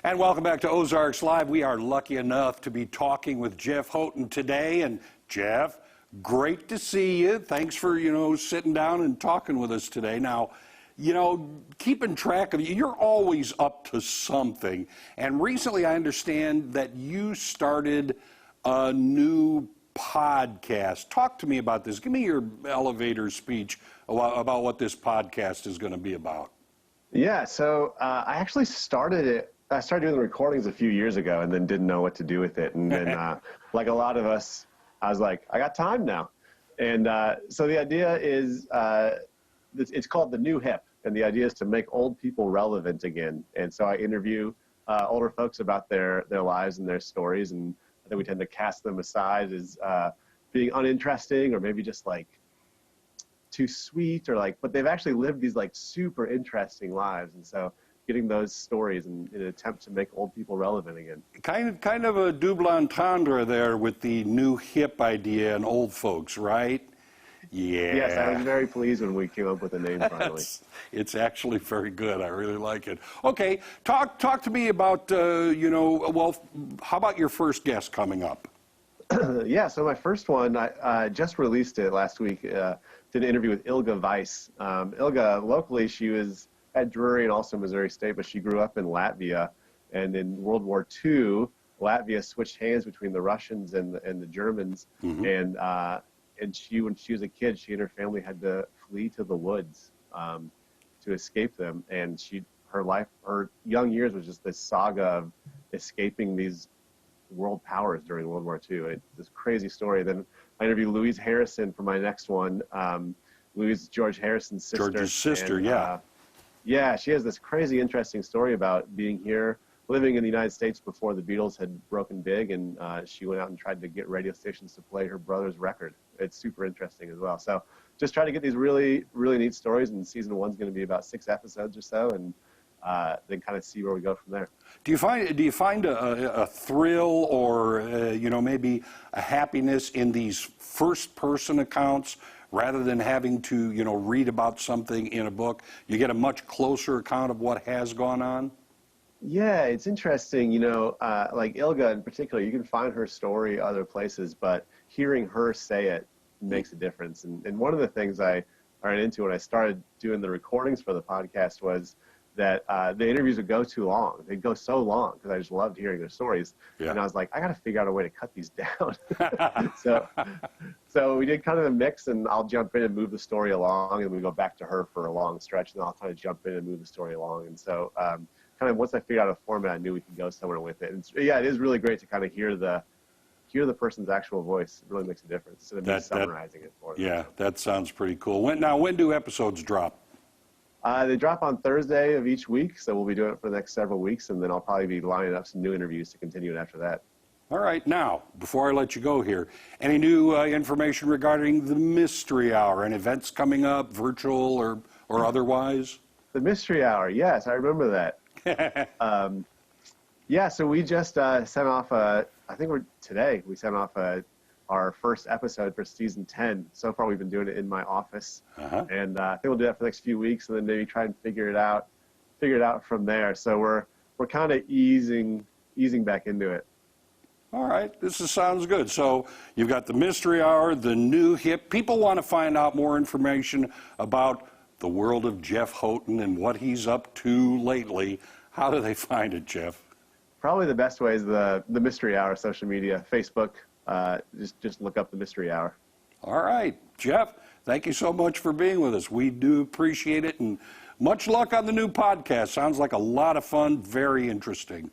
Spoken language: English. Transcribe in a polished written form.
And welcome back to Ozarks Live. We are lucky enough to be talking with Jeff Houghton today. And Jeff, great to see you. Thanks for, sitting down and talking with us today. Now, keeping track of you, you're always up to something. And recently I understand that you started a new podcast. Talk to me about this. Give me your elevator speech about what this podcast is going to be about. Yeah, so I actually started it. I started doing the recordings a few years ago and then didn't know what to do with it. And then, like a lot of us, I was like, I got time now. And so the idea is, it's called The New Hip. And the idea is to make old people relevant again. And so I interview older folks about their lives and their stories. And I think we tend to cast them aside as being uninteresting or maybe just like too sweet but they've actually lived these like super interesting lives. And so getting those stories in an attempt to make old people relevant again. Kind of a double entendre there with the new hip idea and old folks, right? Yeah. Yes, I was very pleased when we came up with a name finally. It's actually very good. I really like it. Okay, talk to me about, how about your first guest coming up? Yeah, so my first one, I just released it last week, did an interview with Ilga Weiss. Ilga, locally, she was at Drury and also Missouri State, but she grew up in Latvia. And in World War II, Latvia switched hands between the Russians and the Germans. Mm-hmm. And she, when she was a kid, she and her family had to flee to the woods to escape them. And her young years was just this saga of escaping these world powers during World War II. It's this crazy story. Then I interviewed Louise Harrison for my next one. Louise is George Harrison's sister. George's sister, yeah. Yeah, she has this crazy interesting story about being here, living in the United States before the Beatles had broken big, and she went out and tried to get radio stations to play her brother's record. It's super interesting as well. So just try to get these really, really neat stories, and season one's going to be about 6 episodes or so, and then kind of see where we go from there. Do you find a thrill or maybe a happiness in these first-person accounts rather than having to read about something in a book? You get a much closer account of what has gone on? Yeah, it's interesting. Like Ilga in particular, you can find her story other places, but hearing her say it makes a difference. And one of the things I ran into when I started doing the recordings for the podcast was that the interviews would go too long. They'd go so long because I just loved hearing their stories. Yeah. And I was like, I got to figure out a way to cut these down. So we did kind of a mix, and I'll jump in and move the story along, and we go back to her for a long stretch, and I'll kind of jump in and move the story along. And so kind of once I figured out a format, I knew we could go somewhere with it. And yeah, it is really great to kind of hear the person's actual voice. It really makes a difference instead of me summarizing it for them. Yeah, that sounds pretty cool. When do episodes drop? They drop on Thursday of each week, so we'll be doing it for the next several weeks, and then I'll probably be lining up some new interviews to continue it after that. All right. Now, before I let you go here, any new information regarding the Mystery Hour and events coming up, virtual or otherwise? The Mystery Hour, yes, I remember that. Yeah, so we just sent off, today we sent off our first episode for season 10. So far, we've been doing it in my office, and I think we'll do that for the next few weeks, and then maybe try and figure it out from there. So we're kind of easing back into it. All right, sounds good. So you've got the Mystery Hour, the new hip. People want to find out more information about the world of Jeff Houghton and what he's up to lately. How do they find it, Jeff? Probably the best way is the Mystery Hour social media, Facebook. Just look up the Mystery Hour. All right, Jeff, thank you so much for being with us. We do appreciate it, and much luck on the new podcast. Sounds like a lot of fun, very interesting.